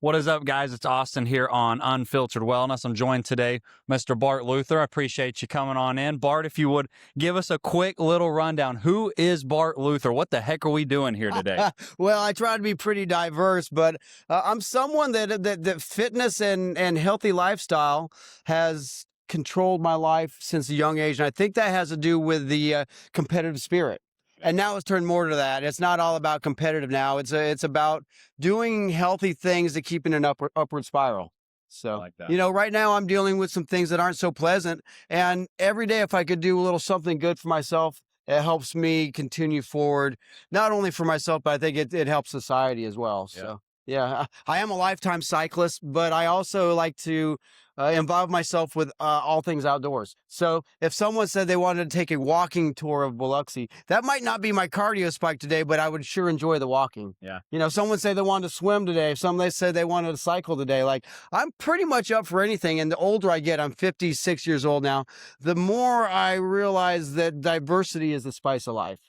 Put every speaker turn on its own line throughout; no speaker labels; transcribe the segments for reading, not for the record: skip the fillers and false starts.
What is up, guys? It's Austin here on Unfiltered Wellness. I'm joined today, Mr. Bart Luther. I appreciate you coming on in. Bart, if you would give us a quick little rundown. Who is Bart Luther? What the heck are we doing here today?
Well, I try to be pretty diverse, but I'm someone that fitness and healthy lifestyle has controlled my life since a young age. And I think that has to do with the competitive spirit. And now it's turned more to that. It's not all about competitive now. It's about doing healthy things to keep in an upward spiral. So,
like that.
Right now I'm dealing with some things that aren't so pleasant. And every day, if I could do a little something good for myself, it helps me continue forward, not only for myself, but I think it helps society as well. So, yeah, I am a lifetime cyclist, but I also like to involve myself with all things outdoors. So if someone said they wanted to take a walking tour of Biloxi, that might not be my cardio spike today, but I would sure enjoy the walking.
Yeah.
Someone say they wanted to swim today. They said they wanted to cycle today. Like, I'm pretty much up for anything. And the older I get, I'm 56 years old now, the more I realize that diversity is the spice of life.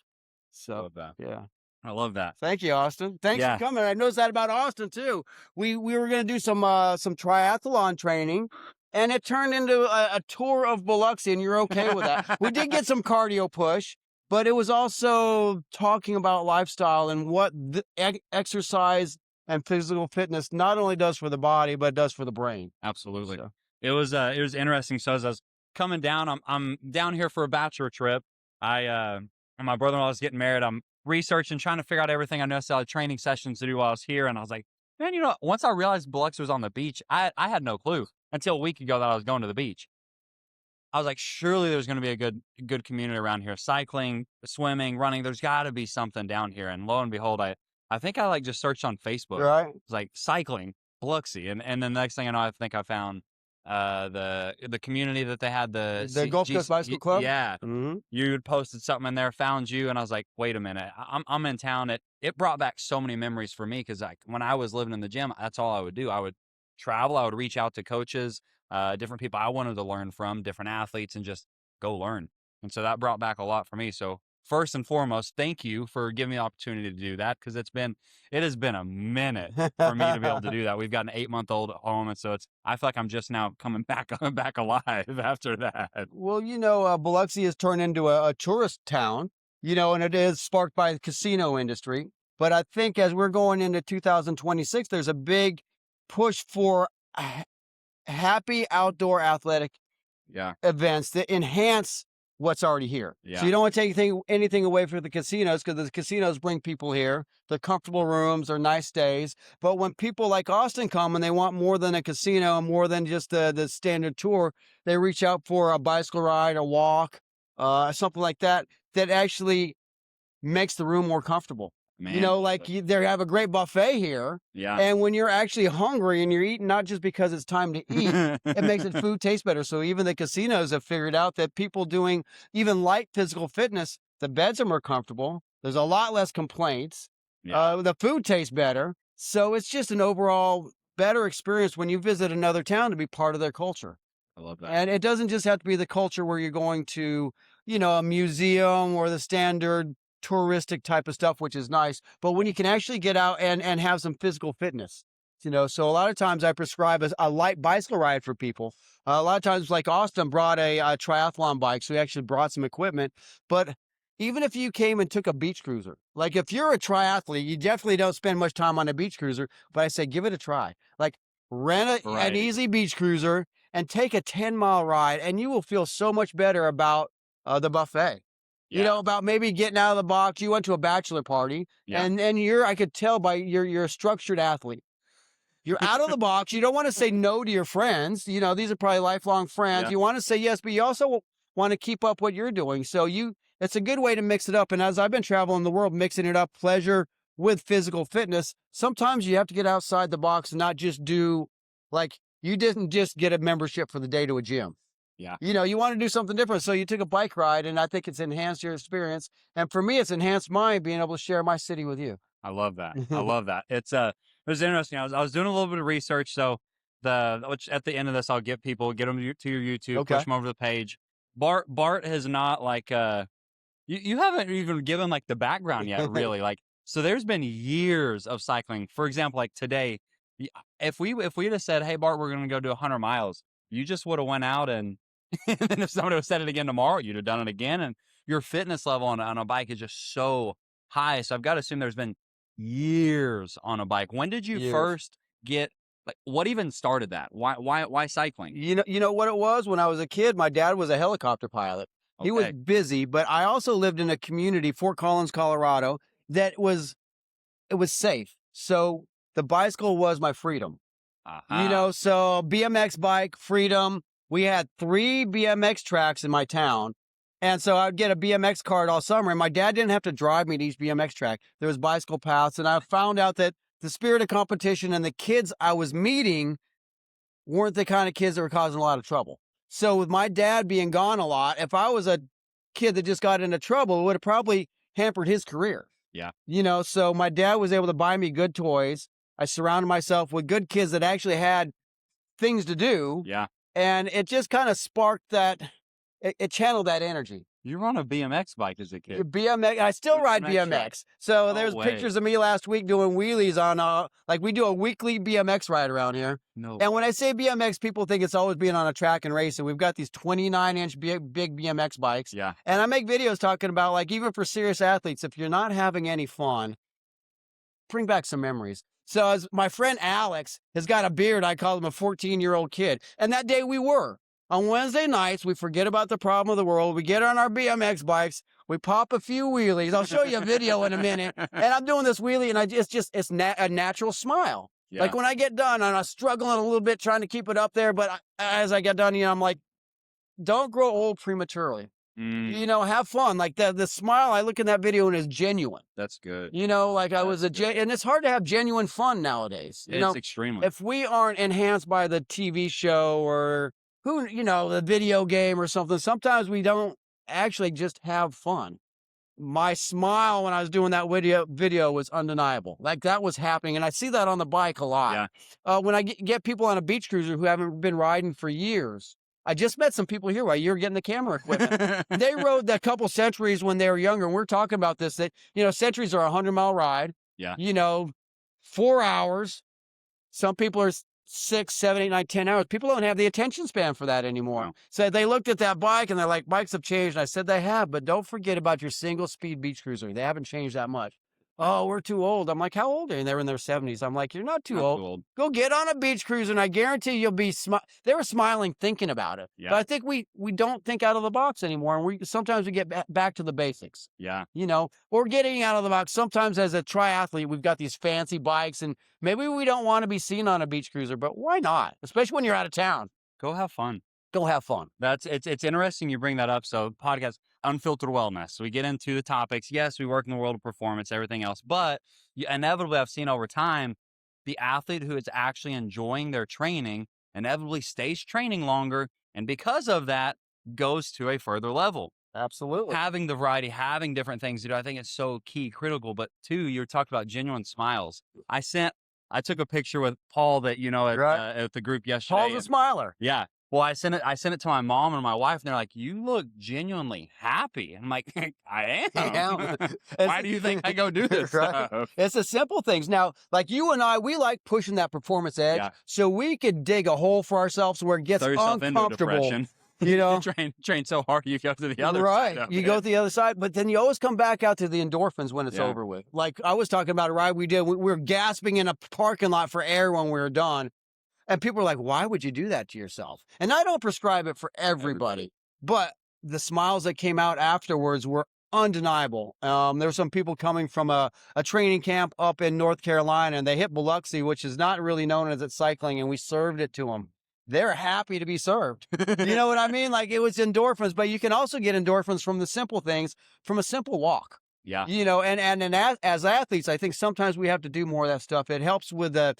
So,
Love that.
yeah.
I love that.
Thank you, Austin. Thanks for coming. I noticed that about Austin too. We were going to do some triathlon training, and it turned into a tour of Biloxi, and you're okay with that. We did get some cardio push, but it was also talking about lifestyle and what exercise and physical fitness not only does for the body, but does for the brain.
Absolutely.
So.
It was interesting. So as I was coming down, I'm down here for a bachelor trip. And my brother-in-law is getting married. I'm researching, trying to figure out everything. I noticed I had training sessions to do while I was here. And I was like, man, once I realized Biloxi was on the beach, I had no clue until a week ago that I was going to the beach. I was like, surely there's going to be a good community around here. Cycling, swimming, running. There's got to be something down here. And lo and behold, I think I just searched on Facebook.
Right.
It's like cycling, Biloxi. And then the next thing I know, I think I found the community that they had
the Gulf Coast Bicycle Club.
Yeah.
Mm-hmm.
You had posted something in there, found you, and I was like, wait a minute, I'm in town. It brought back so many memories for me, because when I was living in the gym, that's all I would do. I would travel, I would reach out to coaches, different people I wanted to learn from, different athletes, and just go learn. And so that brought back a lot for me. So first and foremost, thank you for giving me the opportunity to do that, because it has been a minute for me to be able to do that. We've got an 8-month-old at home, and so I feel like I'm just now coming back alive after that.
Well, Biloxi has turned into a tourist town, and it is sparked by the casino industry. But I think as we're going into 2026, there's a big push for happy outdoor athletic events that enhance what's already here.
Yeah.
So you don't want to take anything away from the casinos, because the casinos bring people here. They're comfortable rooms, they're nice stays. But when people like Austin come and they want more than a casino, more than just the standard tour, they reach out for a bicycle ride, a walk, something like that actually makes the room more comfortable.
Man.
They have a great buffet here.
Yeah.
And when you're actually hungry and you're eating, not just because it's time to eat, it makes the food taste better. So even the casinos have figured out that people doing even light physical fitness, the beds are more comfortable. There's a lot less complaints.
Yeah.
The food tastes better. So it's just an overall better experience when you visit another town to be part of their culture.
I love that.
And it doesn't just have to be the culture where you're going to, a museum or the standard touristic type of stuff, which is nice, but when you can actually get out and have some physical fitness, so a lot of times I prescribe a light bicycle ride for people. A lot of times, like Austin brought a triathlon bike, so he actually brought some equipment. But even if you came and took a beach cruiser, like if you're a triathlete, you definitely don't spend much time on a beach cruiser, but I say give it a try. Like rent an easy beach cruiser and take a 10-mile ride, and you will feel so much better about the buffet.
Yeah.
About maybe getting out of the box. You went to a bachelor party, and I could tell by you're a structured athlete. You're out of the box. You don't want to say no to your friends. These are probably lifelong friends.
Yeah.
You want to say yes, but you also want to keep up what you're doing. So it's a good way to mix it up. And as I've been traveling the world, mixing it up, pleasure with physical fitness, sometimes you have to get outside the box and not just do, like, you didn't just get a membership for the day to a gym.
Yeah.
You want to do something different. So you took a bike ride, and I think it's enhanced your experience. And for me, it's enhanced mine being able to share my city with you.
I love that. I love that. It was interesting. I was doing a little bit of research. So which at the end of this, I'll get them to your YouTube, push them over to the page. Bart has not you haven't even given the background yet, really. So there's been years of cycling. For example, like today, Yeah, if we'd have said, "Hey, Bart, we're gonna go do 100 miles," you just would have went out and and then if somebody would said it again tomorrow, you'd have done it again, and your fitness level on a bike is just so high, so I've gotta assume there's been years on a bike. When did you
Years.
first get like, what even started that? Why cycling?
You know what it was? When I was a kid, my dad was a helicopter pilot. He was
Okay.
busy, but I also lived in a community, Fort Collins, Colorado, that was it was safe. So the bicycle was my freedom.
Aha.
So BMX bike, freedom. We had 3 BMX tracks in my town. And so I'd get a BMX card all summer, and my dad didn't have to drive me to each BMX track. There was bicycle paths, and I found out that the spirit of competition and the kids I was meeting weren't the kind of kids that were causing a lot of trouble. So with my dad being gone a lot, if I was a kid that just got into trouble, it would have probably hampered his career.
Yeah.
So my dad was able to buy me good toys. I surrounded myself with good kids that actually had things to do.
Yeah.
And it just kind of sparked that, it channeled that energy.
You were on a BMX bike as a kid.
BMX, I still
Which
ride
BMX track?
BMX. So
No
there's
way.
pictures of me last week doing wheelies on, like we do a weekly BMX ride around here.
No.
And when I say BMX, people think it's always being on a track and racing. We've got these 29-inch big BMX bikes.
Yeah.
And I make videos talking about, like, even for serious athletes, if you're not having any fun, bring back some memories. So as my friend Alex has got a beard, I call him a 14-year-old kid. And that day we were. On Wednesday nights, we forget about the problem of the world. We get on our BMX bikes. We pop a few wheelies. I'll show you a video in a minute. And I'm doing this wheelie, and it's a natural smile.
Yeah.
Like when I get done, and I'm struggling a little bit trying to keep it up there, but as I get done, I'm like, don't grow old prematurely.
Mm,
Have fun. Like the smile I look in that video and is genuine.
that's good.
Like I
That's
was
good.
and it's hard to have genuine fun nowadays.
It's extremely.
If we aren't enhanced by the TV show or the video game or something, sometimes we don't actually just have fun. My smile when I was doing that video was undeniable. Like that was happening. And I see that on the bike a lot.
Yeah.
When I get people on a beach cruiser who haven't been riding for years. I just met some people here while you were getting the camera equipment. They rode that couple centuries when they were younger. And we're talking about this, that, centuries are a 100-mile ride,
Yeah.
4 hours. Some people are 6, 7, 8, 9, 10 hours. People don't have the attention span for that anymore.
No.
So they looked at that bike and they're like, bikes have changed. And I said, they have, but don't forget about your single speed beach cruiser. They haven't changed that much. Oh, we're too old. I'm like, how old are you? And they're in their 70s. I'm like, you're not too
Not
old.
too old.
Go get on a beach cruiser, and I guarantee you'll be they were smiling thinking about it.
Yeah.
But I think we don't think out of the box anymore. And sometimes we get back to the basics.
Yeah.
Or getting out of the box. Sometimes as a triathlete, we've got these fancy bikes, and maybe we don't want to be seen on a beach cruiser, but why not? Especially when you're out of town.
Go have fun.
Go have fun.
It's interesting you bring that up. So podcast Unfiltered Wellness. So we get into the topics. Yes, we work in the world of performance, everything else, but inevitably I've seen over time the athlete who is actually enjoying their training inevitably stays training longer, and because of that goes to a further level.
Absolutely.
Having the variety, having different things to do, I think it's so key, critical. But two, you talked about genuine smiles. I took a picture with Paul that at the group yesterday.
Paul's a smiler.
Yeah. Well, I sent it to my mom and my wife, and they're like, "You look genuinely happy." I'm like, "I am." Why do you think I go do this
Right?
stuff?
It's the simple things. Now, like you and I, we like pushing that performance edge,
Yeah.
so we could dig a hole for ourselves where it gets
Throw yourself into a
uncomfortable.
depression. Train so hard you go to the other
Right.
side. Of
You
it.
go to the other side, but then you always come back out to the endorphins when it's
Yeah.
over with. Like I was talking about a ride we did. We were gasping in a parking lot for air when we were done. And people are like, why would you do that to yourself? And I don't prescribe it for everybody. But the smiles that came out afterwards were undeniable. There were some people coming from a training camp up in North Carolina, and they hit Biloxi, which is not really known as it's cycling, and we served it to them. They're happy to be served. You know what I mean? Like it was endorphins, but you can also get endorphins from the simple things, from a simple walk.
Yeah.
And as athletes, I think sometimes we have to do more of that stuff. It helps with the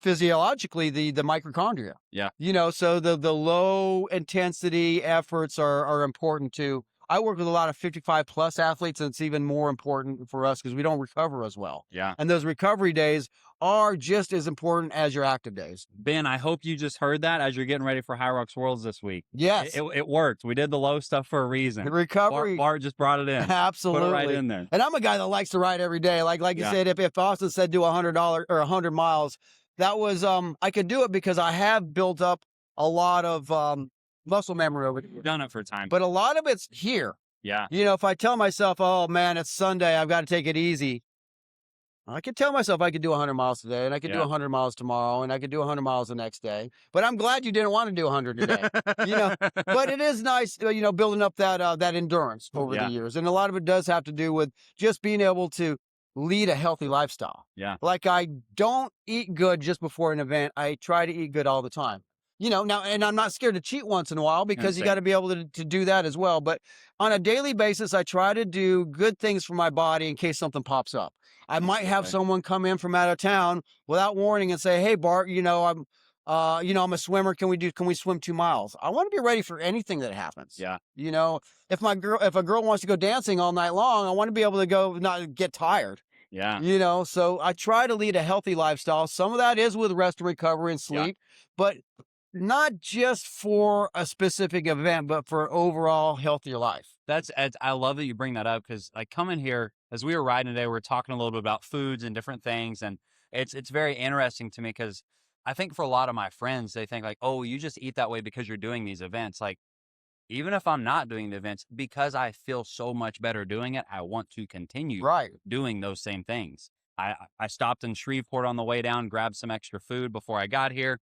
physiologically the mitochondria.
Yeah.
So the low intensity efforts are important too. I work with a lot of 55 plus athletes, and it's even more important for us because we don't recover as well.
Yeah.
And those recovery days are just as important as your active days.
Ben, I hope you just heard that as you're getting ready for High Rocks Worlds this week.
Yes.
It worked. We did the low stuff for a reason.
The recovery.
Bart just brought it in.
Absolutely.
Put it right in there.
And I'm a guy that likes to ride every day. Like you
Yeah.
said, if Austin said do $100 or 100 miles, that was, I could do it because I have built up a lot of muscle memory over the
You've
years.
done it for time.
But a lot of it's here.
Yeah.
You know, if I tell myself, oh man, it's Sunday, I've got to take it easy. I could tell myself I could do 100 miles today, and I could do
Yeah.
100 miles tomorrow, and I could do 100 miles the next day. But I'm glad you didn't want to do 100 today. You know, but it is nice, you know, building up that endurance over
Yeah.
the years. And a lot of it does have to do with just being able to lead a healthy lifestyle.
Yeah.
Like, I don't eat good just before an event. I try to eat good all the time. You know, now, and I'm not scared to cheat once in a while because you
same.
got to be able to do that as well. But on a daily basis, I try to do good things for my body in case something pops up. I might have
Absolutely.
someone come in from out of town without warning and say, "Hey, Bart, you know, I'm a swimmer. Can we swim 2 miles?" I want to be ready for anything that happens.
Yeah.
You know, if a girl wants to go dancing all night long, I want to be able to go, not get tired.
Yeah.
You know, so I try to lead a healthy lifestyle. Some of that is with rest and recovery and
Yeah.
sleep, but not just for a specific event, but for overall healthier life.
I love that you bring that up because like coming here as we were riding today, we are talking a little bit about foods and different things, and it's very interesting to me because I think for a lot of my friends, they think like, oh, you just eat that way because you're doing these events. Like even if I'm not doing the events, because I feel so much better doing it, I want to continue
Right.
doing those same things. I stopped in Shreveport on the way down, grabbed some extra food before I got here.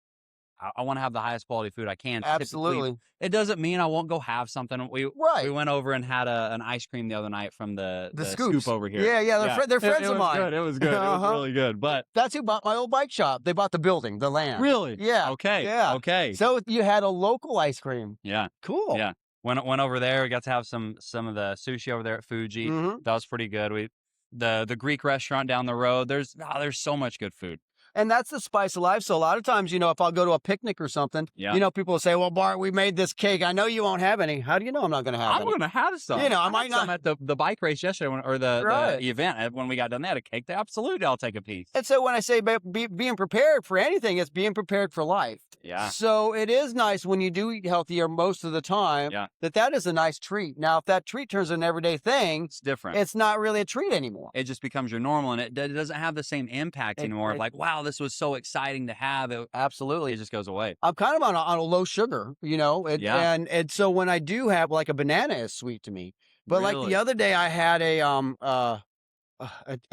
I want to have the highest quality food I can. Typically,
Absolutely.
it doesn't mean I won't go have something. We
Right.
went over and had an ice cream the other night from the
Scoops.
scoop over here.
Yeah, yeah. They're friends
It
of
was
mine.
good. It was good. It was
Uh-huh.
really good. But
That's who bought my old bike shop. They bought the building, the land.
really,
Yeah.
okay,
Yeah.
okay,
So you had a local ice cream.
yeah,
Cool.
yeah. Went over there. We got to have some of the sushi over there at Fuji.
Mhm.
That was pretty good. The Greek restaurant down the road. There's so much good food.
And that's the spice of life. So a lot of times, you know, if I'll go to a picnic or something,
Yeah.
you know, people will say, well, Bart, we made this cake. I know you won't have any. How do you know I'm not going to have
I'm
any?
going to have some.
You know, I
had
might
some
not.
at the bike race yesterday or the
Right.
event when we got done. They had a cake. Absolutely, I'll take a piece.
And so when I say being prepared for anything, it's being prepared for life.
Yeah.
So it is nice when you do eat healthier most of the time.
Yeah.
That is a nice treat. Now, if that treat turns an everyday thing,
It's different.
it's not really a treat anymore.
It just becomes your normal, and it doesn't have the same impact anymore. Of like, wow, this was so exciting to have. It
Absolutely.
just goes away.
I'm kind of on a low sugar, you know,
Yeah.
and so when I do have, like, a banana is sweet to me. But like
Really?
the other day, I had a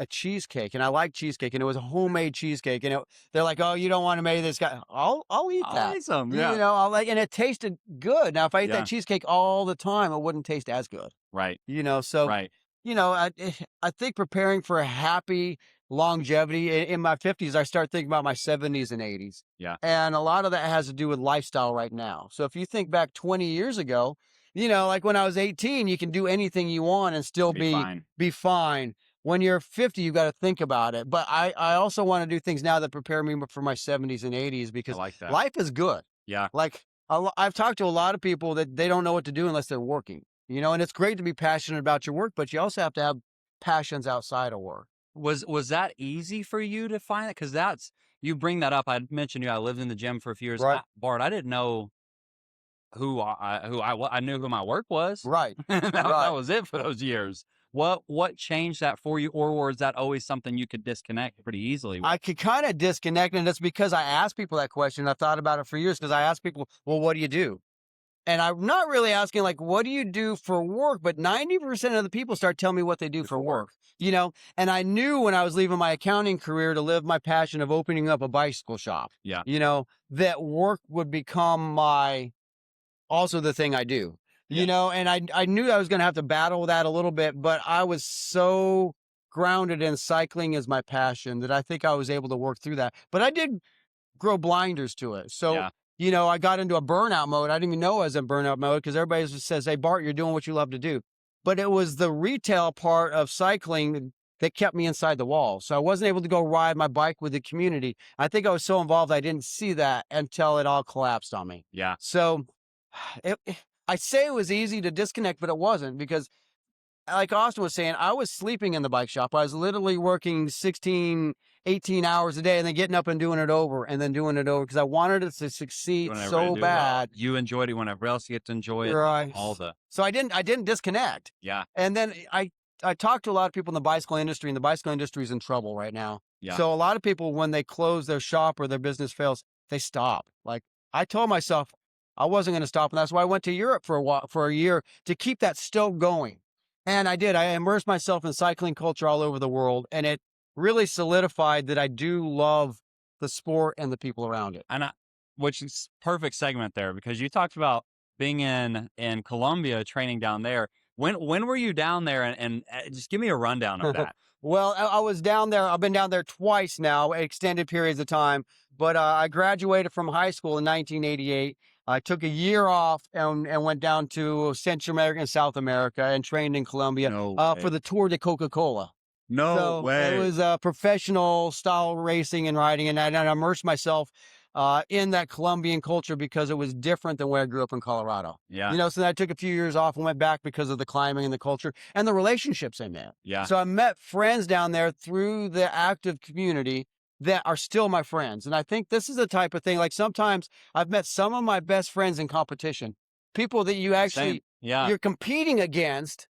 cheesecake, and I like cheesecake, and it was a homemade cheesecake, and they're like, "Oh, you don't want to make this guy?" I'll eat
I'll
that.
eat some.
You
Yeah.
know, and it tasted good. Now, if I ate
Yeah.
that cheesecake all the time, it wouldn't taste as good.
Right.
You know, so
Right.
you know, I think preparing for a happy longevity in my 50s, I start thinking about my 70s and 80s.
Yeah.
And a lot of that has to do with lifestyle right now. So if you think back 20 years ago, you know, like when I was 18, you can do anything you want and still
Be fine.
be fine. When you're 50, you got to think about it. But I also want to do things now that prepare me for my 70s and 80s
I
because
like that.
life is good.
Yeah.
Like I've talked to a lot of people that they don't know what to do unless they're working, you know, and it's great to be passionate about your work, but you also have to have passions outside of work.
Was that easy for you to find it? Because you bring that up. I mentioned I lived in the gym for a few years.
Right.
Bart, I didn't know I knew who my work was.
Right.
that,
Right.
that was it for those years. What changed that for you, or was that always something you could disconnect pretty easily with?
I could kind of disconnect, and it's because I asked people that question. I thought about it for years because I asked people, well, what do you do? And I'm not really asking, like, what do you do for work? But 90% of the people start telling me what they do for work, you know? And I knew when I was leaving my accounting career to live my passion of opening up a bicycle shop,
Yeah.
you know, that work would become also the thing I do,
Yeah.
you know? And I knew I was going to have to battle that a little bit, but I was so grounded in cycling as my passion that I think I was able to work through that. But I did grow blinders to it. So,
Yeah.
you know, I got into a burnout mode. I didn't even know I was in burnout mode because everybody just says, hey, Bart, you're doing what you love to do. But it was the retail part of cycling that kept me inside the walls. So I wasn't able to go ride my bike with the community. I think I was so involved, I didn't see that until it all collapsed on me.
Yeah.
So I say it was easy to disconnect, but it wasn't because, like Austin was saying, I was sleeping in the bike shop. I was literally working 16, 18 hours a day and then getting up and doing it over and then doing it over because I wanted it to succeed
Whenever
so
you do
bad.
you enjoyed it whenever else you get to enjoy it.
Right.
So
I didn't disconnect.
yeah.
And then I talked to a lot of people in the bicycle industry, and the bicycle industry is in trouble right now.
Yeah.
So a lot of people, when they close their shop or their business fails, they stop. Like I told myself I wasn't going to stop. And that's why I went to Europe for for a year to keep that stoke going. And I did. I immersed myself in cycling culture all over the world. And it really solidified that I do love the sport and the people around it.
And which is perfect segment there because you talked about being in Colombia, training down there. When were you down there? And just give me a rundown of that.
Well, I was down there. I've been down there twice now, extended periods of time. But I graduated from high school in 1988. I took a year off and went down to Central America and South America and trained in Colombia
No
for
way.
the Tour de Coca-Cola.
No
So it
way.
was professional style racing and riding, and I immersed myself in that Colombian culture because it was different than where I grew up in Colorado.
Yeah.
So then I took a few years off and went back because of the climbing and the culture and the relationships I met.
Yeah.
So I met friends down there through the active community that are still my friends. And I think this is the type of thing, like sometimes I've met some of my best friends in competition, people that you
Same.
actually,
Yeah.
you're competing against,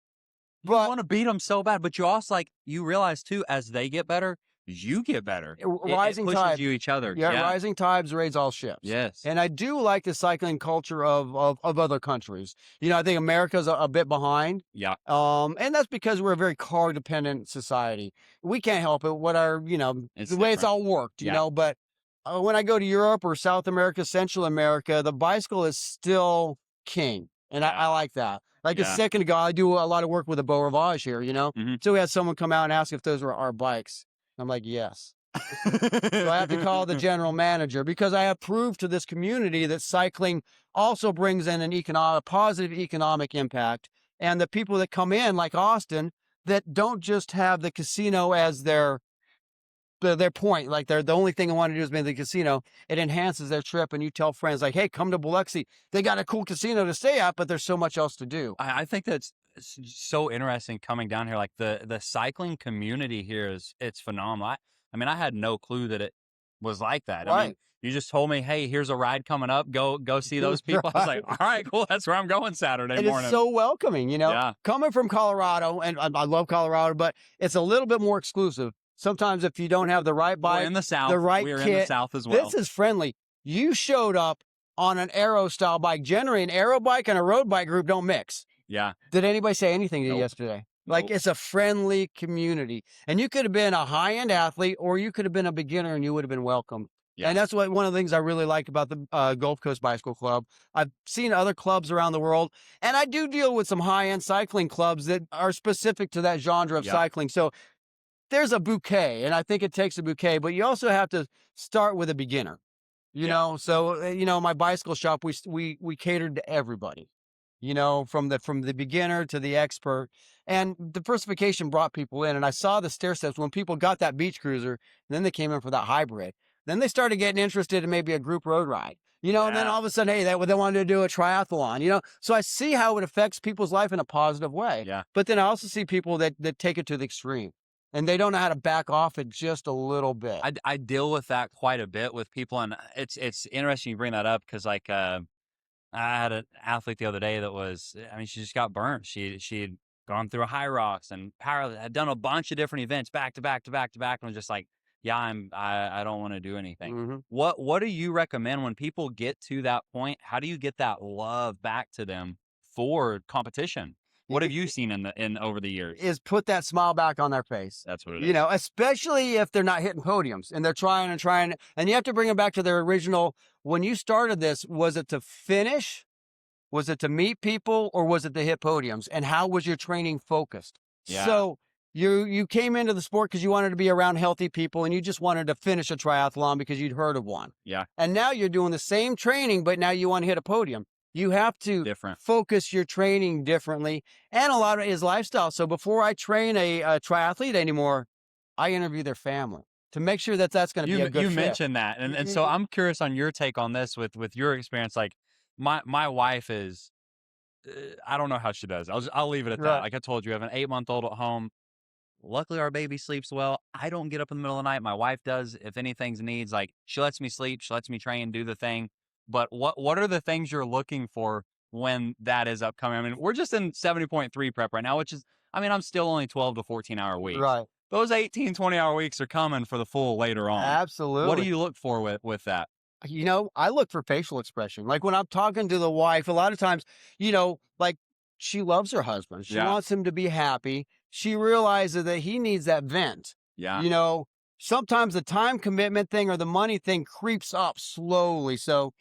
You
but
want to beat them so bad, but you also you realize too, as they get better, you get better. It
rising
pushes
tide.
you each other.
Yeah,
Yeah.
rising tides raise all ships.
Yes.
And I do like the cycling culture of other countries. I think America's a bit behind.
Yeah.
And that's because we're a very car dependent society. We can't help it. What our,
It's
the way it's
different.
all worked,
Yeah.
but when I go to Europe or South America, Central America, the bicycle is still king. And
Yeah.
I like that. Like a
Yeah.
second ago, I do a lot of work with a Beau Rivage here.
Hmm.
So we had someone come out and ask if those were our bikes. I'm like, yes. So I have to call the general manager because I have proved to this community that cycling also brings in a positive economic impact. And the people that come in, like Austin, that don't just have the casino as their point, like they're the only thing I want to do is be in the casino. It enhances their trip, and you tell friends like, "Hey, come to Biloxi. They got a cool casino to stay at, but there's so much else to do."
I think that's so interesting coming down here. Like the cycling community here it's phenomenal. I mean, I had no clue that it was like that. I mean,
Right.
you just told me, hey, here's a ride coming up. Go see those people. I was like,
Right.
all right, cool. That's where I'm going Saturday
It is
morning.
so welcoming.
Yeah.
Coming from Colorado, and I love Colorado, but it's a little bit more exclusive. Sometimes if you don't have the right
We're
bike,
in the South.
the right
We're in the
kit,
South as well.
this is friendly. You showed up on an aero style bike. Generally, an aero bike and a road bike group don't mix.
Yeah.
Did anybody say anything to you
Nope.
yesterday? Like
Nope.
it's a friendly community, and you could have been a high end athlete, or you could have been a beginner, and you would have been welcome.
Yeah.
And that's one of the things I really like about the Gulf Coast Bicycle Club. I've seen other clubs around the world, and I do deal with some high end cycling clubs that are specific to that genre of
Yeah.
cycling. So there's a bouquet, and I think it takes a bouquet, but you also have to start with a beginner. So my bicycle shop, we catered to everybody. From the beginner to the expert, and diversification brought people in. And I saw the stair steps when people got that beach cruiser, and then they came in for that hybrid. Then they started getting interested in maybe a group road ride. And then
Yeah.
all of a sudden, hey, they wanted to do a triathlon. So I see how it affects people's life in a positive way.
Yeah.
But then I also see people that take it to the extreme, and they don't know how to back off it just a little bit.
I deal with that quite a bit with people, and it's interesting you bring that up because I had an athlete the other day that was, I mean, she just got burnt. She'd gone through a high rocks and had done a bunch of different events back to back to back to back, and was just like, yeah, I don't want to do anything.
Mhm.
What do you recommend when people get to that point? How do you get that love back to them for competition? What have you seen in over the years?
Is put that smile back on their face.
That's what it is.
Especially if they're not hitting podiums and they're trying and trying, and you have to bring them back to their original. When you started this, was it to finish? Was it to meet people, or was it to hit podiums? And how was your training focused?
Yeah.
So you came into the sport because you wanted to be around healthy people, and you just wanted to finish a triathlon because you'd heard of one.
Yeah.
And now you're doing the same training, but now you want to hit a podium. You have to
Different.
focus your training differently, and a lot of it is lifestyle. So before I train a triathlete anymore, I interview their family to make sure that that's going to be a good
You
fit.
mentioned that, and so I'm curious on your take on this with your experience. Like my wife is, I don't know how she does. I'll leave it at that.
Right.
Like I told you, I have an 8-month-old at home. Luckily, our baby sleeps well. I don't get up in the middle of the night. My wife does. If anything's needs, like she lets me sleep, she lets me train, do the thing. But what are the things you're looking for when that is upcoming? I mean, we're just in 70.3 prep right now, which is, I mean, I'm still only 12 to 14 hour weeks.
Right.
those 18, 20-hour weeks are coming for the full later on. What do
Absolutely.
you look for with that?
I look for facial expression. Like when I'm talking to the wife, a lot of times, like she loves her husband. She
Yeah.
wants him to be happy. She realizes that he needs that vent.
Yeah.
You know, Sometimes the time commitment thing or the money thing creeps up slowly. So,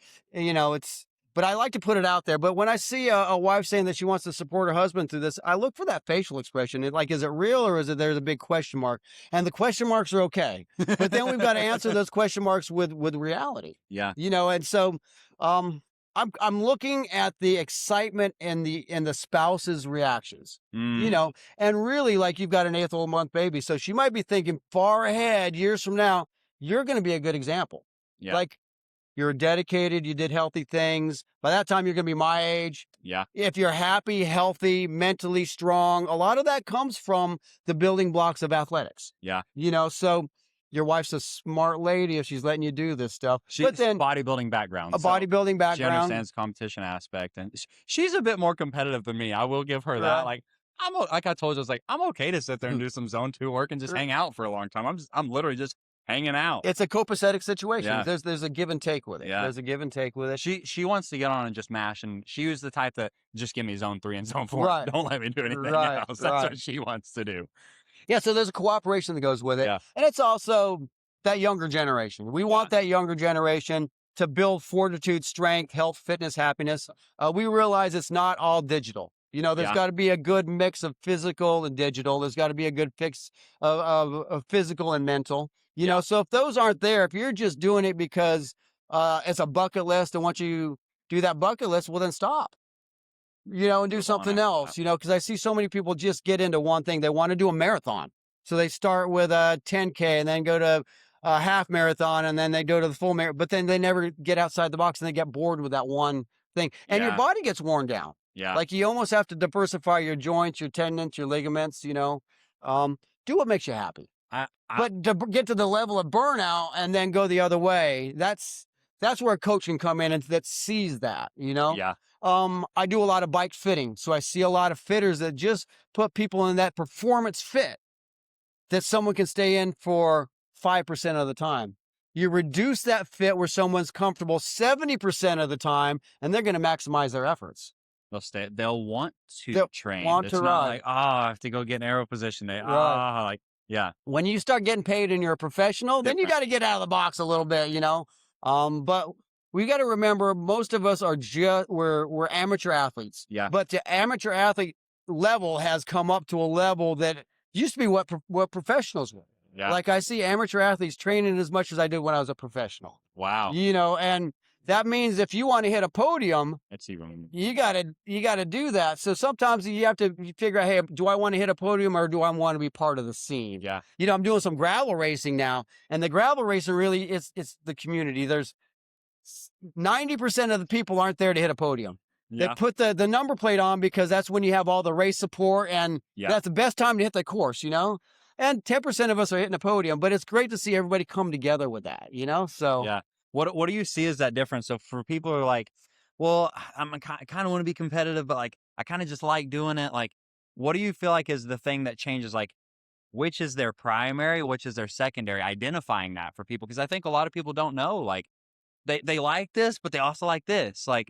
but I like to put it out there. But when I see a wife saying that she wants to support her husband through this, I look for that facial expression. Like, is it real or is it there's a big question mark? And the question marks are okay. But then we've got to answer those question marks with reality.
Yeah.
And so um I'm looking at the excitement and the spouse's reactions. You
Mhm.
know, and really, like, you've got an eighth old month baby, so she might be thinking far ahead years from now. You're going to be a good example.
Yeah.
Like, you're dedicated, you did healthy things. By that time, you're going to be my age.
Yeah.
If you're happy, healthy, mentally strong, a lot of that comes from the building blocks of athletics.
Yeah.
So your wife's a smart lady if she's letting you do this stuff. But
She's
then
bodybuilding background,
a
so
bodybuilding
she
background,
understands competition aspect, and she's a bit more competitive than me. I will give her that.
right?
Like like I told you, I was like, I'm okay to sit there and do some zone 2 work and just hang out for a long time. I'm literally just hanging out.
It's a copacetic situation.
Yeah.
There's a give and take with it.
Yeah.
There's a give and take with it.
She wants to get on and just mash, and she was the type that just give me zone 3 and zone 4.
Right.
Don't let me do anything
Right.
else. That's
Right.
what she wants to do.
Yeah, so there's a cooperation that goes with it.
Yeah.
And it's also that younger generation. We want that younger generation to build fortitude, strength, health, fitness, happiness. We realize it's not all digital. There's
Yeah.
got to be a good mix of physical and digital. There's got to be a good fix of physical and mental.
Yeah.
So if those aren't there, if you're just doing it because it's a bucket list and once you do that bucket list, well, then stop. And do
Move on
something
after
else,
that.
because I see so many people just get into one thing. They want to do a marathon. So they start with a 10K and then go to a half marathon and then they go to the full marathon, but then they never get outside the box and they get bored with that one thing. And your
Yeah.
body gets worn down.
Yeah.
Like you almost have to diversify your joints, your tendons, your ligaments, do what makes you happy.
I
But to get to the level of burnout and then go the other way, that's where a coach can come in and that sees that.
yeah.
I do a lot of bike fitting. So I see a lot of fitters that just put people in that performance fit that someone can stay in for 5% of the time. You reduce that fit where someone's comfortable 70% of the time, and they're going to maximize their efforts.
They'll want to
They'll
train.
want
It's
to
not
ride.
like, oh, I have to go get an aero position.
Right.
Yeah.
When you start getting paid and you're a professional, then you
Different.
got to get out of the box a little bit. But we got to remember most of us are we're amateur athletes.
Yeah.
But the amateur athlete level has come up to a level that used to be what professionals were.
Yeah.
Like I see amateur athletes training as much as I did when I was a professional.
Wow.
And that means if you want to hit a podium,
It's even
you gotta do that. So sometimes you have to figure out, hey, do I want to hit a podium or do I want to be part of the scene?
yeah.
I'm doing some gravel racing now, and the gravel racing really it's the community. There's 90% of the people aren't there to hit a podium. They
Yeah.
put the number plate on because that's when you have all the race support, and
Yeah.
that's the best time to hit the course. And 10% of us are hitting the podium, but it's great to see everybody come together with that. So
Yeah. What do you see as that difference? So for people who are like, well, I kind of want to be competitive, but like I kind of just like doing it. Like, what do you feel like is the thing that changes? Like, which is their primary, which is their secondary? Identifying that for people, because I think a lot of people don't know. Like, they like this, but they also like this. Like,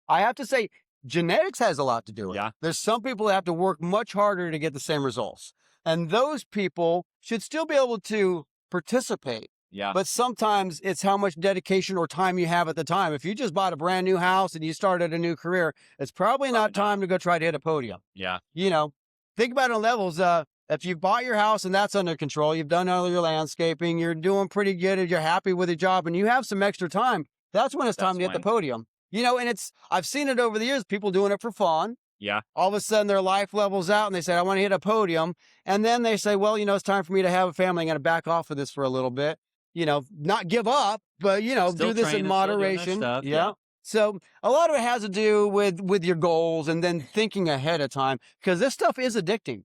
I have to say, genetics has a lot to do with
Yeah.
it. There's some people that have to work much harder to get the same results. And those people should still be able to participate.
yeah,
But sometimes it's how much dedication or time you have at the time. If you just bought a brand new house and you started a new career, it's probably not time to go try to hit a podium.
yeah,
Think about it on levels. If you've bought your house and that's under control, you've done all your landscaping, you're doing pretty good, and you're happy with your job, and you have some extra time, that's when it's time
That's
to hit the
when-
podium. And I've seen it over the years, people doing it for fun.
yeah,
All of a sudden their life levels out and they say, I want to hit a podium. And then they say, well, it's time for me to have a family. I'm going to back off of this for a little bit, not give up, but,
Still
do this
training,
in
still doing their
moderation.
stuff,
Yeah.
yeah.
So a lot of it has to do with your goals and then thinking ahead of time, because this stuff is addicting.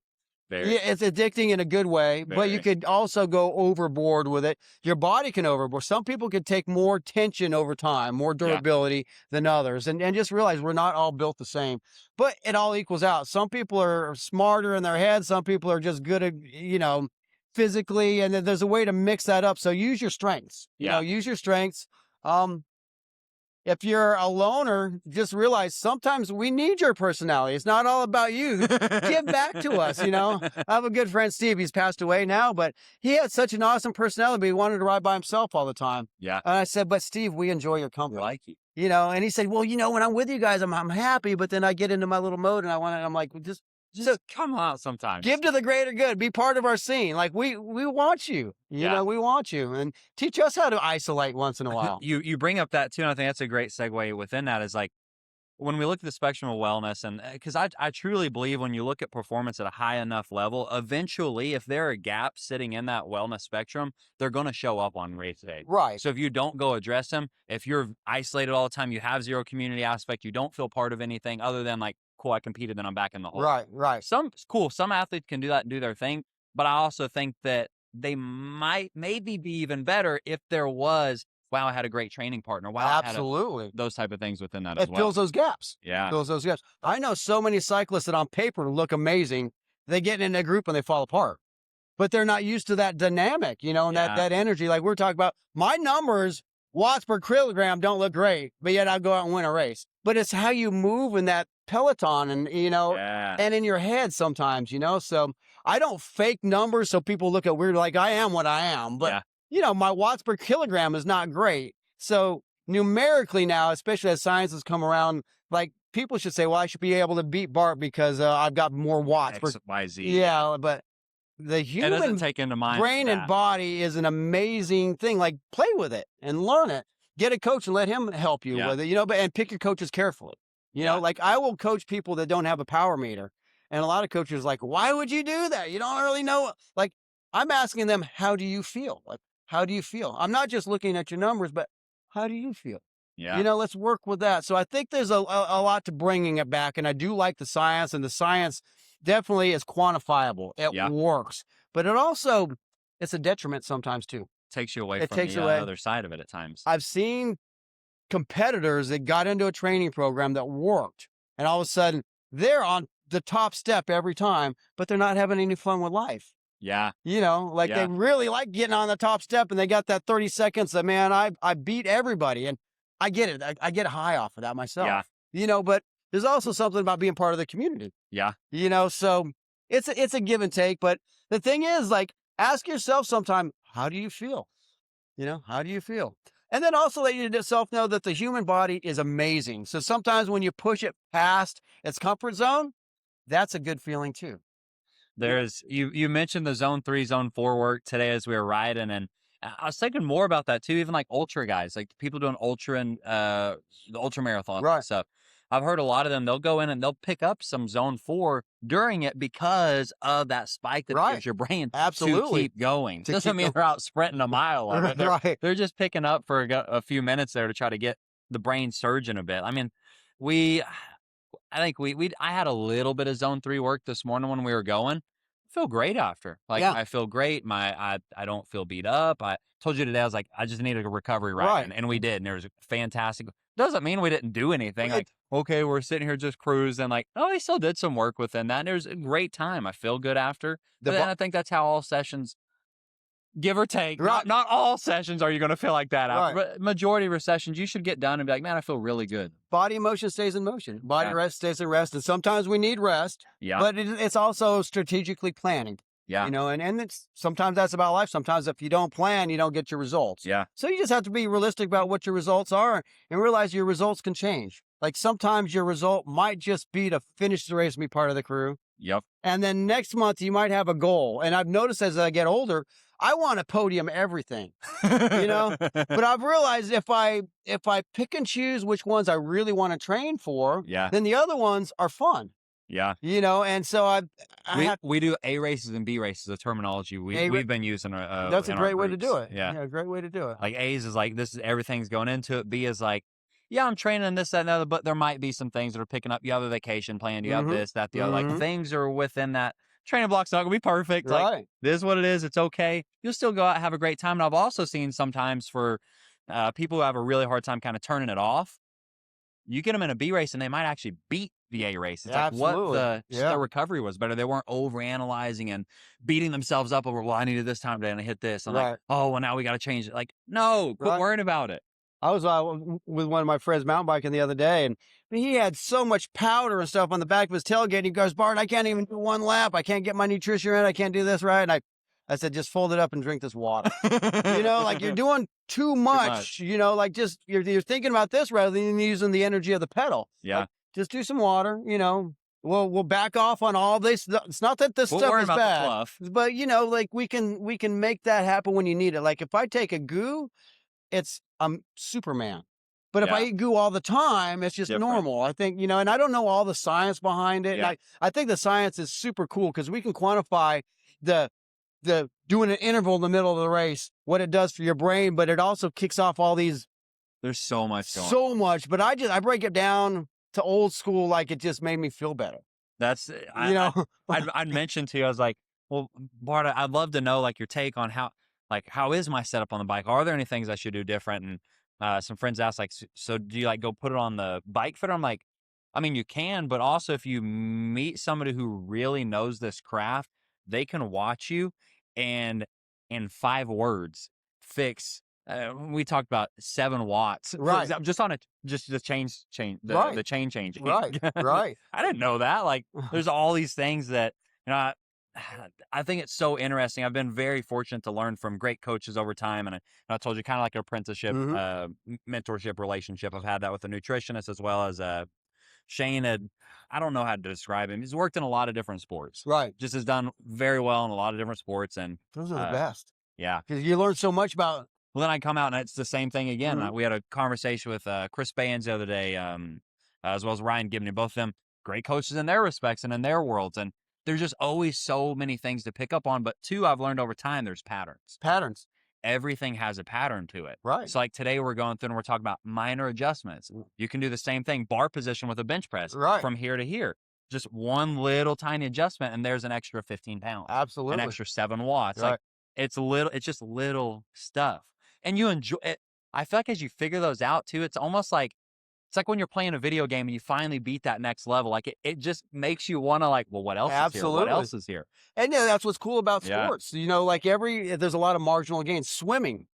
very,
Yeah, it's addicting in a good way, but you
Very.
could also go overboard with it. Your body can overboard. Some people could take more tension over time, more durability than others. And just realize we're not all built the same, but it all equals out. Some people are smarter in their head. Some people are just good at, physically, and then there's a way to mix that up. So use your strengths,
Yeah.
use your strengths. Um, if you're a loner, just realize sometimes we need your personality. It's not all about you. Give back to us, I have a good friend, Steve. He's passed away now, but he had such an awesome personality, but he wanted to ride by himself all the time.
Yeah.
And I said, but Steve, we enjoy your company.
Like you.
And he said, well, when I'm with you guys, I'm happy, but then I get into my little mode and I'm like, well, just
come out sometimes.
give to the greater good. Be part of our scene. Like we want you. We want you, and teach us how to isolate once in a while.
You bring up that too, and I think that's a great segue within that. Is like when we look at the spectrum of wellness, and because I truly believe when you look at performance at a high enough level, eventually, if there are gaps sitting in that wellness spectrum, they're going to show up on race day.
Right.
So if you don't go address them, if you're isolated all the time, you have zero community aspect, you don't feel part of anything other than like, cool, I competed, then I'm back in the hole.
Right.
Some athletes can do that and do their thing, but I also think that they might maybe be even better if there was, wow, I had a great training partner. Wow,
absolutely,
those type of things within that as well.
It fills those gaps.
Yeah,
fills those gaps. I know so many cyclists that on paper look amazing. They get in a group and they fall apart, but they're not used to that dynamic, and that energy. Like we're talking about, my numbers, watts per kilogram, don't look great, but yet I'll go out and win a race. But it's how you move in that peloton, and and in your head sometimes, so I don't fake numbers so people look at weird, like I am what I am, but my watts per kilogram is not great. So numerically now, especially as science has come around, like people should say, well, I should be able to beat Bart because I've got more watts
X, Y, Z.
Yeah, but the human
take into mind
brain and body is an amazing thing. Like play with it and learn it. Get a coach and let him help you with it, and pick your coaches carefully. Like I will coach people that don't have a power meter. And a lot of coaches are like, why would you do that? You don't really know. Like I'm asking them, how do you feel? Like, how do you feel? I'm not just looking at your numbers, but how do you feel?
Yeah.
Let's work with that. So I think there's a lot to bringing it back. And I do like the science, and the science definitely is quantifiable. It works, but it's a detriment sometimes too.
Takes you away from the other side of it at times.
I've seen competitors that got into a training program that worked, and all of a sudden they're on the top step every time, but they're not having any fun with life.
Yeah.
They really like getting on the top step, and they got that 30 seconds that, man, I beat everybody. And I get it. I get high off of that myself. Yeah. But there's also something about being part of the community.
Yeah.
So it's a give and take. But the thing is, like, ask yourself sometime, how do you feel? How do you feel? And then also let yourself know that the human body is amazing. So sometimes when you push it past its comfort zone, that's a good feeling too.
There's you mentioned the zone 3, zone 4 work today as we were riding, and I was thinking more about that too, even like ultra guys, like people doing ultra and the ultra marathon stuff. I've heard a lot of them, they'll go in and they'll pick up some zone 4 during it because of that spike that gives your brain to keep going. Doesn't mean they're out sprinting a mile of it. They're just picking up for a few minutes there to try to get the brain surging a bit. I mean, I had a little bit of zone 3 work this morning when we were going. I feel great after. I feel great. I don't feel beat up. I told you today, I was like, I just needed a recovery ride. And we did. And it was fantastic. Doesn't mean we didn't do anything. Like, okay, we're sitting here just cruising. Like, oh, I still did some work within that. And it was a great time. I feel good after. But then I think that's how all sessions, give or take, not all sessions are you going to feel like that after. But majority of sessions, you should get done and be like, man, I feel really good.
Body motion stays in motion. Body rest stays in rest. And sometimes we need rest. Yeah. But it's also strategically planning. Yeah. And it's sometimes that's about life. Sometimes if you don't plan, you don't get your results. Yeah. So you just have to be realistic about what your results are and realize your results can change. Like sometimes your result might just be to finish the race and be part of the crew. Yep. And then next month you might have a goal. And I've noticed as I get older, I want to podium everything, but I've realized if I pick and choose which ones I really want to train for, then the other ones are fun. Yeah. And so we do A races and B races, the terminology we've been using. That's a great way to do it. Yeah. A great way to do it.
Like A's is like, this is everything's going into it. B is like, yeah, I'm training this, that, and the other, but there might be some things that are picking up. You have a vacation plan. You have this, that, the other. Like things are within that. Training block's not going to be perfect. Like, this is what it is. It's okay. You'll still go out and have a great time. And I've also seen sometimes for people who have a really hard time kind of turning it off, you get them in a B race and they might actually beat VA race. It's like what
Absolutely.
just their
Yeah.
recovery was better. They weren't over analyzing and beating themselves up over, well, I needed this time today and I hit this. I'm like,
Right.
oh, well, now we got to change it. Like, no, quit
Right.
worrying about it.
I was with one of my friends mountain biking the other day, and he had so much powder and stuff on the back of his tailgate. He goes, Bart, I can't even do one lap. I can't get my nutrition in. I can't do this right. And I said, just fold it up and drink this water. Like you're doing too much, like just you're thinking about this rather than using the energy of the pedal.
Yeah.
Like, just do some water, we'll back off on all this. It's not that this
We'll
stuff
worry
is
about the
bad,
fluff.
but like we can make that happen when you need it. Like if I take a goo, I'm Superman. But if I
Yeah.
eat goo all the time, it's just
Different.
normal. I think, and I don't know all the science behind it.
Yeah.
And I think the science is super cool because we can quantify the doing an interval in the middle of the race, what it does for your brain, but it also kicks off all these
There's so much going on.
so much. But I break it down to old school, like it just made me feel better.
That's, I'd mentioned to you, I was like, well, Bart, I'd love to know like your take on how is my setup on the bike? Are there any things I should do different? And some friends asked, like, so do you like go put it on the bike fitter? I'm like, I mean, you can, but also if you meet somebody who really knows this craft, they can watch you and in 5 words fix. We talked about 7 watts, for
Right.
example, just on just the
Right.
the chain changing.
Right. Right.
I didn't know that. Like, there's all these things that I think it's so interesting. I've been very fortunate to learn from great coaches over time, and I told you kind of like an apprenticeship, mentorship relationship. I've had that with a nutritionist as well as Shane had. I don't know how to describe him. He's worked in a lot of different sports.
Right.
Just has done very well in a lot of different sports, and
Those are the best
yeah.
because you learn so much about.
Well, then I come out and it's the same thing again. We had a conversation with Chris Bayans the other day, as well as Ryan Gibney. Both of them great coaches in their respects and in their worlds, and there's just always so many things to pick up on. But 2, I've learned over time, there's patterns.
Patterns.
Everything has a pattern to it.
Right.
So like today we're going through and we're talking about minor adjustments. You can do the same thing, bar position with a bench press from here to here. Just one little tiny adjustment and there's an extra 15 pounds.
Absolutely.
An extra 7 watts.
Right.
Like it's just little stuff. And you enjoy it. I feel like as you figure those out too, it's almost like, it's like when you're playing a video game and you finally beat that next level. Like it just makes you want to like, well, what else is here? What else is here?
And that's what's cool about sports. Like there's a lot of marginal gains. Swimming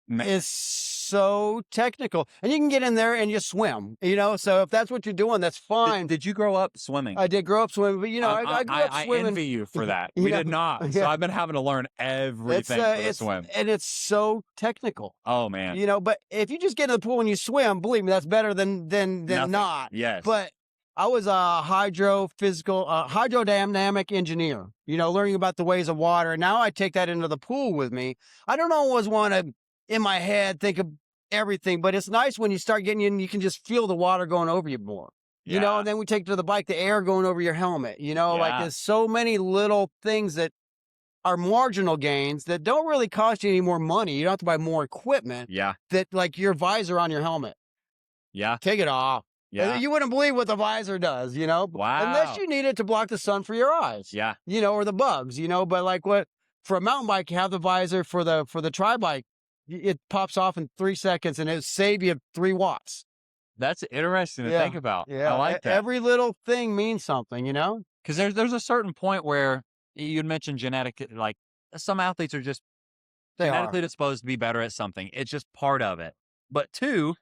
is so technical, and you can get in there and you swim. So if that's what you're doing, that's fine.
Did you grow up swimming?
I did grow up swimming, but I grew up swimming.
I envy you for that. We did not. So I've been having to learn everything for the swim.
And it's so technical.
Oh man.
But if you just get in the pool and you swim, believe me, that's better than not.
Yes.
But I was a hydrodynamic engineer, learning about the ways of water. And now I take that into the pool with me. I don't always want to, in my head, think of everything, but it's nice when you start getting in, you can just feel the water going over you more. And then we take to the bike, the air going over your helmet, like there's so many little things that are marginal gains that don't really cost you any more money. You don't have to buy more equipment.
Yeah.
That like your visor on your helmet.
Yeah.
Take it off.
Yeah.
You wouldn't believe what the visor does,
Wow.
Unless you need it to block the sun for your eyes.
Yeah.
Or the bugs, but like for a mountain bike, you have the visor for the tri-bike. It pops off in 3 seconds and it'll save you 3 watts.
That's interesting to think about.
Yeah.
I like that.
Every little thing means something,
Because there's a certain point where you'd mentioned genetic, like some athletes are just genetically disposed to be better at something. It's just part of it. But 2,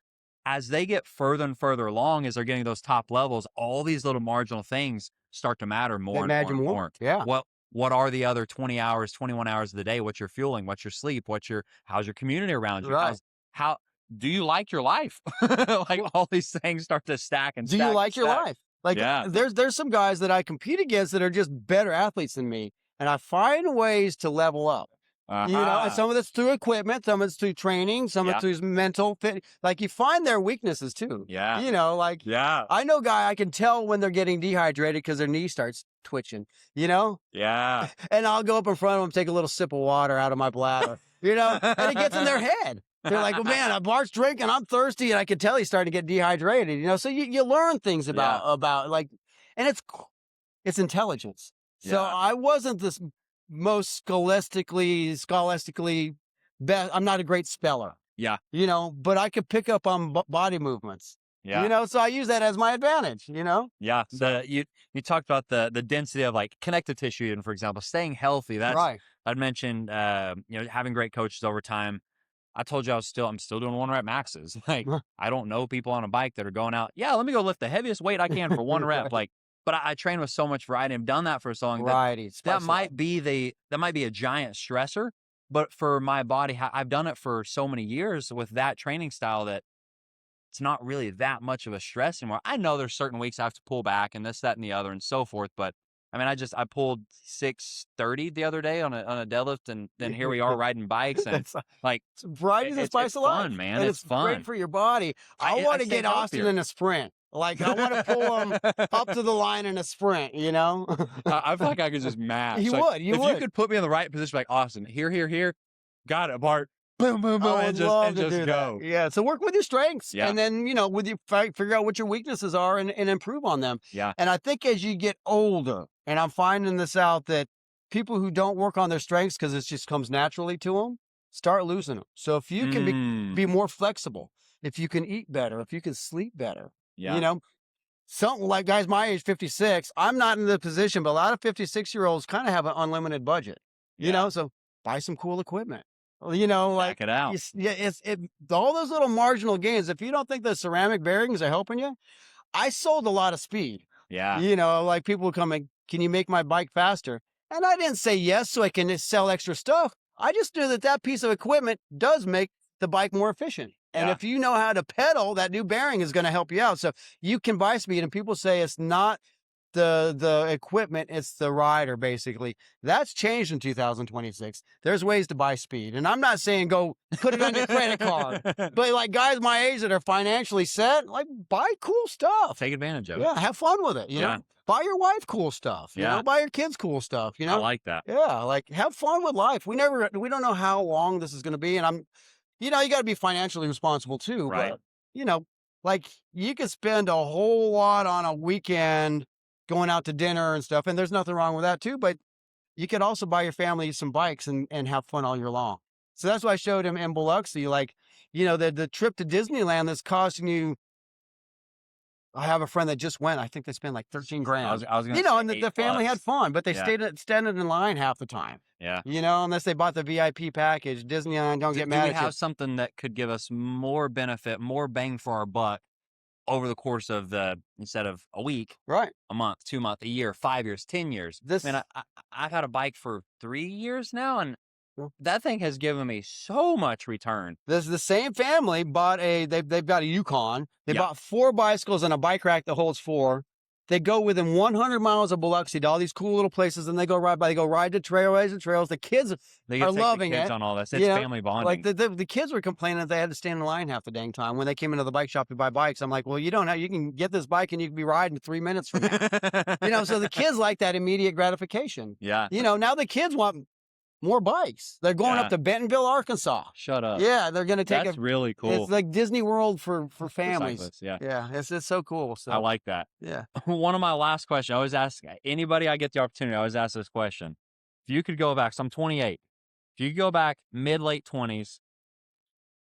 as they get further and further along, as they're getting those top levels, all these little marginal things start to matter more and more.
Yeah.
What are the other 20 hours, 21 hours of the day? What's your fueling? What's your sleep? How's your community around you?
Right.
How do you like your life? Like all these things start to stack and stack.
Do you like your life? Like
yeah.
There's some guys that I compete against that are just better athletes than me. And I find ways to level up. And some of it's through equipment, some of it's through training, some of it's through mental fit. Like you find their weaknesses too.
Yeah.
I know I can tell when they're getting dehydrated because their knee starts twitching,
Yeah.
And I'll go up in front of them, take a little sip of water out of my bladder, and it gets in their head. They're like, well, man, Bart's drinking, I'm thirsty, and I can tell he's starting to get dehydrated, so you learn things about like, and it's intelligence. So I wasn't this most scholastically best. I'm not a great speller.
Yeah.
But I could pick up on body movements.
Yeah.
So I use that as my advantage,
Yeah.
So,
You talked about the density of like connective tissue, even for example, staying healthy. That's
right.
I'd mentioned having great coaches over time. I told you I'm still doing 1 rep maxes. Like I don't know people on a bike that are going out, yeah, let me go lift the heaviest weight I can for 1 rep.
Right.
Like, but I train with so much variety. I've done that for so long that
Variety,
that
spice life.
might be that might be a giant stressor. But for my body, I've done it for so many years with that training style that it's not really that much of a stress anymore. I know there's certain weeks I have to pull back and this, that, and the other, and so forth. But I mean, I pulled 630 the other day on a deadlift, and then here we are riding bikes, and
It's
like
variety is the
it's
spice of life,
fun, man.
and
It's
it's great
fun.
for your body. I
I
want to
stay
get Austin
healthier.
in a sprint. Like I want to pull him up to the line in a sprint.
I feel like I could just match.
You
Like
would, you
if you
would.
could put me in the right position, like Austin, here, got it, Bart. Boom, boom, boom,
I
and
would love to
just
do that.
go.
Yeah. So work with your strengths,
Yeah,
and then with you figure out what your weaknesses are and improve on them.
yeah.
And I think as you get older, and I'm finding this out that people who don't work on their strengths because it just comes naturally to them, start losing them. So if you can be
Mm,
more flexible, if you can eat better, if you can sleep better, you
yeah,
know, something like guys my age, 56, I'm not in the position, but a lot of 56-year-olds kind of have an unlimited budget,
yeah.
so buy some cool equipment. Like
Back it out.
yeah, all those little marginal gains. If you don't think the ceramic bearings are helping you, I sold a lot of speed.
Yeah,
Like people would come and, can you make my bike faster? And I didn't say yes so I can just sell extra stuff. I just knew that piece of equipment does make the bike more efficient. And
yeah,
if you know how to pedal, that new bearing is going to help you out. So you can buy speed, and people say it's not the equipment, it's the rider, basically. That's changed in 2026. There's ways to buy speed. And I'm not saying go put it on your credit card, but like guys my age that are financially set, like buy cool stuff.
take advantage of it.
Yeah, have fun with it,
Yeah,
Buy your wife cool stuff,
yeah.
buy your kids cool stuff,
I like that.
Yeah, like have fun with life. We don't know how long this is going to be, and you got to be financially responsible too,
Right.
but like you could spend a whole lot on a weekend going out to dinner and stuff, and there's nothing wrong with that too, but you could also buy your family some bikes and have fun all year long. So that's why I showed him in Biloxi, like, the trip to Disneyland that's costing you. I have a friend that just went. I think they spent like 13 grand.
I was gonna
And
say
the
8
family had
plus.
fun, but they
Yeah,
standing in line half the time.
yeah.
Unless they bought the VIP package. Disneyland, don't get
Do
mad
we
at you.
have something that could give us more benefit, more bang for our buck over the course of instead of a week,
Right.
a month, 2 month, a year, 5 years, 10 years?
This
I mean, I've had a bike for 3 years now, and
Well,
that thing has given me so much return.
this the same family bought they've got a Yukon. They
Yeah.
bought 4 bicycles and a bike rack that holds 4. They go within 100 miles of Biloxi to all these cool little places, and they go ride to trailways and trails. The kids
They
are
get to take
loving
the kids
it.
on all this. It's
You know,
family
Like
bonding.
the kids were complaining that they had to stand in line half the dang time when they came into the bike shop to buy bikes. I'm like, well, you don't have. You can get this bike and you can be riding 3 minutes from now. So the kids like that immediate gratification.
Yeah.
Now the kids want more bikes. They're going up
Yeah.
to Bentonville, Arkansas.
Shut up.
Yeah, they're going to take
That's
a.
really
It's
cool.
like Disney World for families.
Cyclists, yeah.
Yeah, it's so cool.
I
So
like that.
yeah,
One of my last questions, I always ask anybody I get the opportunity, I always ask this question. If you could go back, so I'm 28. If you could go back late 20s,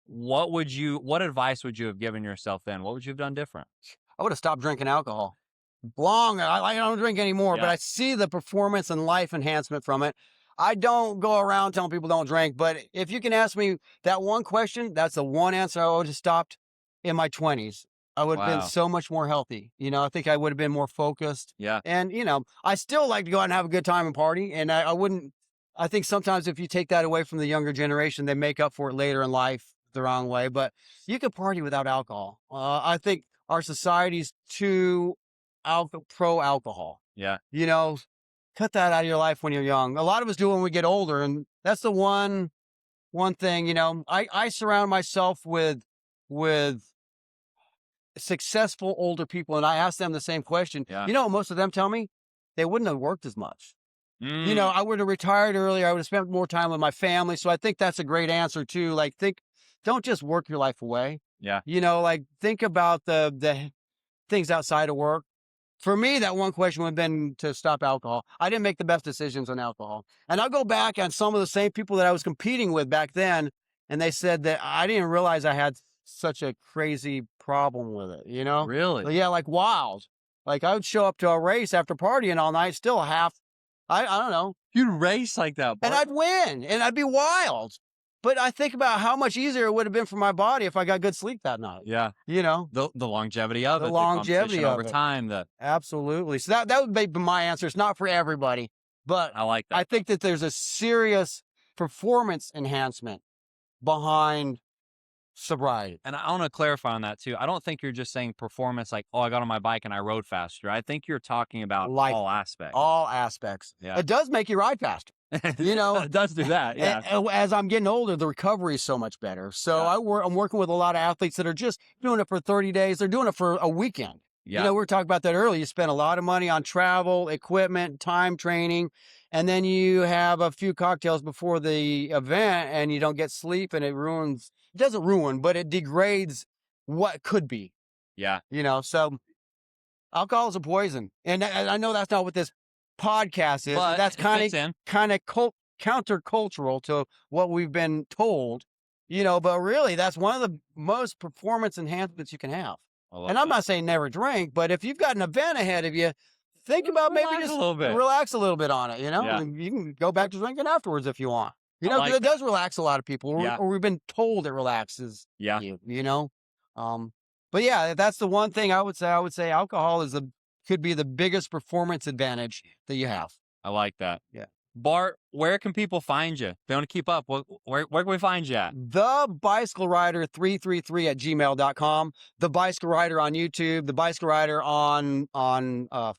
what advice would you have given yourself then? What would you have done different?
I would have stopped drinking alcohol. I don't drink anymore, but
Yeah.
I see the performance and life enhancement from it. I don't go around telling people don't drink, but if you can ask me that one question, that's the one answer I would have stopped in my 20s. I would have been
Wow.
so much more healthy. I think I would have been more focused.
Yeah.
And, I still like to go out and have a good time and party. And I wouldn't, I think sometimes if you take that away from the younger generation, they make up for it later in life the wrong way. But you could party without alcohol. I think our society's too pro alcohol.
Yeah.
Cut that out of your life when you're young. A lot of us do when we get older, and that's the one thing. I surround myself with successful older people, and I ask them the same question.
Yeah.
What most of them tell me? They wouldn't have worked as much.
Mm,
I would have retired earlier. I would have spent more time with my family. So I think that's a great answer too. Like don't just work your life away.
yeah.
Like think about the things outside of work. For me, that one question would have been to stop alcohol. I didn't make the best decisions on alcohol. And I'll go back on some of the same people that I was competing with back then. And they said that I didn't realize I had such a crazy problem with it, you know?
Really?
But yeah, like wild. Like I would show up to a race after partying all night, still half, I don't know,
You'd race like that,
and
Bart?
I'd win and I'd be wild. But I think about how much easier it would have been for my body if I got good sleep that night.
Yeah.
You know,
The longevity of
the
it, the
longevity
competition
of
over
it.
time,
Absolutely. So that would be my answer. It's not for everybody, but
I like that.
I think that there's a serious performance enhancement behind sobriety.
And I want to clarify on that too. I don't think you're just saying performance like, oh, I got on my bike and I rode faster. I think you're talking about
Like
all aspects.
all aspects.
Yeah.
It does make you ride faster. You know,
it does do that. Yeah.
And as I'm getting older, the recovery is so much better. So
Yeah.
I'm working with a lot of athletes that are just doing it for 30 days. They're doing it for a weekend.
Yeah.
You know, we were talking about that earlier. You spend a lot of money on travel, equipment, time training, and then you have a few cocktails before the event and you don't get sleep and it doesn't ruin, but it degrades what could be,
Yeah.
you know? So alcohol is a poison. And I know that's not what this podcast is.
But
That's
it fits in.
kind of countercultural to what we've been told, you know, but really that's one of the most performance enhancements you can have. And I'm not saying never drink, but if you've got an event ahead of you, think about maybe
Relax
just
a little bit.
relax a little bit on it, you know,
Yeah.
and you can go back to drinking afterwards if you want, you
I
know, 'cause
like
it does relax a lot of people,
Yeah.
or we've been told it relaxes
Yeah.
you know? But yeah, that's the one thing I would say. I would say alcohol could be the biggest performance advantage that you have.
I like that.
Yeah.
Bart, where can people find you? If they want to keep up, where can we find you at?
The Bicycle Rider 333 at gmail.com. The Bicycle Rider on YouTube. The Bicycle Rider on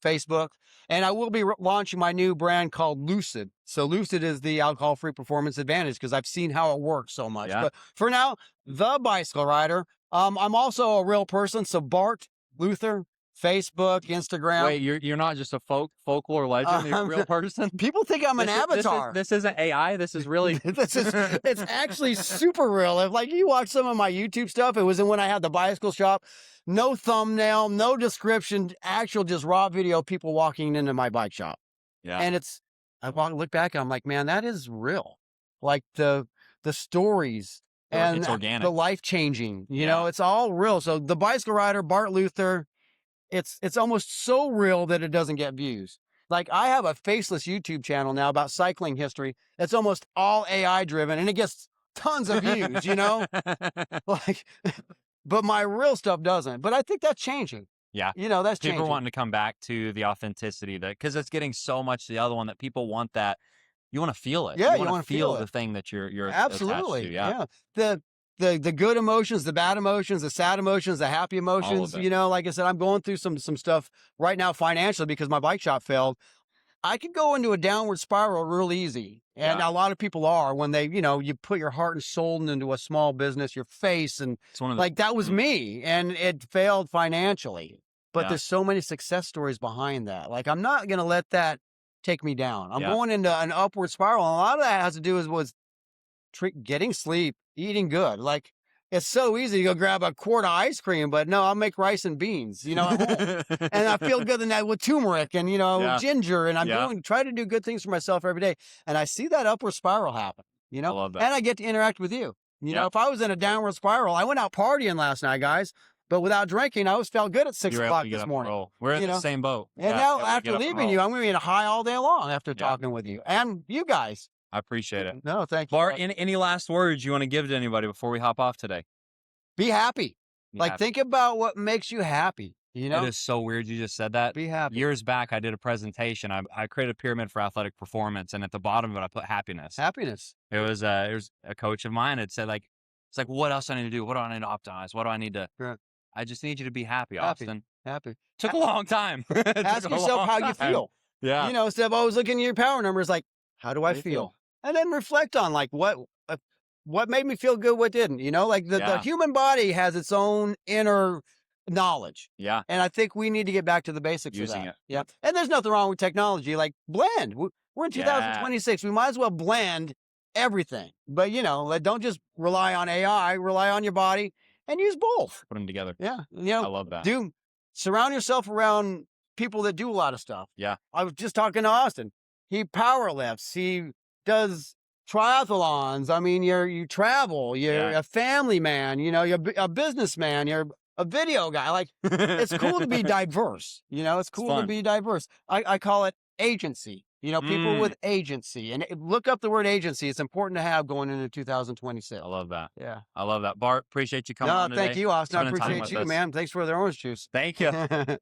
Facebook. And I will be launching my new brand called Lucid. So Lucid is the alcohol-free performance advantage because I've seen how it works so much.
Yeah.
But for now, the Bicycle Rider. I'm also a real person. So Bart Luther, Facebook, Instagram.
Wait, you're not just a folklore legend, you're a real person?
People think I'm an avatar.
This isn't AI. This is really
It's actually super real. If like you watch some of my YouTube stuff, it was when I had the bicycle shop. No thumbnail, no description, actual just raw video of people walking into my bike shop.
Yeah.
And look back and I'm like, man, that is real. Like the stories and
it's organic.
the life changing, you
Yeah.
know, it's all real. So the Bicycle Rider, Bart Luther, it's almost so real that it doesn't get views. Like I have a faceless YouTube channel now about cycling history. It's almost all AI driven and it gets tons of views, you know, like, but my real stuff doesn't, but I think that's changing.
Yeah.
You know, that's
People
changing.
are wanting to come back to the authenticity because it's getting so much the other one that people want that you want to feel it.
Yeah,
you want to feel
it.
the thing that you're
Absolutely.
attached to. Yeah.
Yeah. The good emotions, the bad emotions, the sad emotions, the happy emotions,
it.
you know, like I said, I'm going through some stuff right now financially because my bike shop failed. I could go into a downward spiral real easy. And
Yeah.
a lot of people are when they, you know, you put your heart and soul into a small business, your face, and
It's one of
like that was me and it failed financially. But
Yeah.
there's so many success stories behind that. Like I'm not going to let that take me down. I'm
Yeah.
going into an upward spiral. And a lot of that has to do with getting sleep, eating good. Like it's so easy to go grab a quart of ice cream, but no, I'll make rice and beans, you know, at home. And I feel good in that with turmeric and, you know,
Yeah.
ginger. And I'm
Yeah.
try to do good things for myself every day. And I see that upward spiral happen, you know,
I love that.
and I get to interact with you. You
Yeah.
know, if I was in a downward spiral, I went out partying last night, guys, but without drinking, I always felt good at 6
You're able
o'clock
to get
this
up and
morning.
roll. We're in
you
the
know?
same boat.
And
Yeah,
now
able to
after
get up and
leaving
roll.
you, I'm going to be in a high all day long after
Yeah.
talking with you and you guys.
I appreciate it.
No, thank you.
Bart, any last words you want to give to anybody before we hop off today?
Be happy.
Be
Like
happy.
think about what makes you happy, you know?
It is so weird you just said that.
Be happy.
Years back, I did a presentation. I created a pyramid for athletic performance, and at the bottom of it, I put happiness.
Happiness.
It was a coach of mine had said like, it's like, what else do I need to do? What do I need to optimize? What do I need to?
Right.
I just need you to be happy,
Happy.
Austin.
Happy.
Took a long time. It
Ask
took a
yourself
long
how you
time.
feel.
Yeah.
You know, instead of always looking at your power numbers, like, how do I
do you
feel?
feel?
And then reflect on like what made me feel good, what didn't. You know, like the
Yeah.
human body has its own inner knowledge.
Yeah.
And I think we need to get back to the basics
Using
of that.
it.
Yeah. And there's nothing wrong with technology. Like blend. We're in 2026. We might as well blend everything. But you know, like, don't just rely on AI, rely on your body and use both.
Put them together.
Yeah. You
I
know,
love that.
surround yourself around people that do a lot of stuff.
Yeah.
I was just talking to Austin. He power lifts. He does triathlons. I mean, you travel, you're
Yeah.
a family man, you're a businessman, you're a video guy. Like, it's cool to be diverse. It's
It's
cool to
fun.
be diverse. I call it agency. People
Mm,
with agency, and look up the word agency. It's important to have going into 2026.
I love that.
Yeah.
I love that. Bart, appreciate you coming
No,
on
thank
today,
you, Austin. I
spending time
appreciate
with
you,
us.
man. Thanks for the orange juice.
Thank you.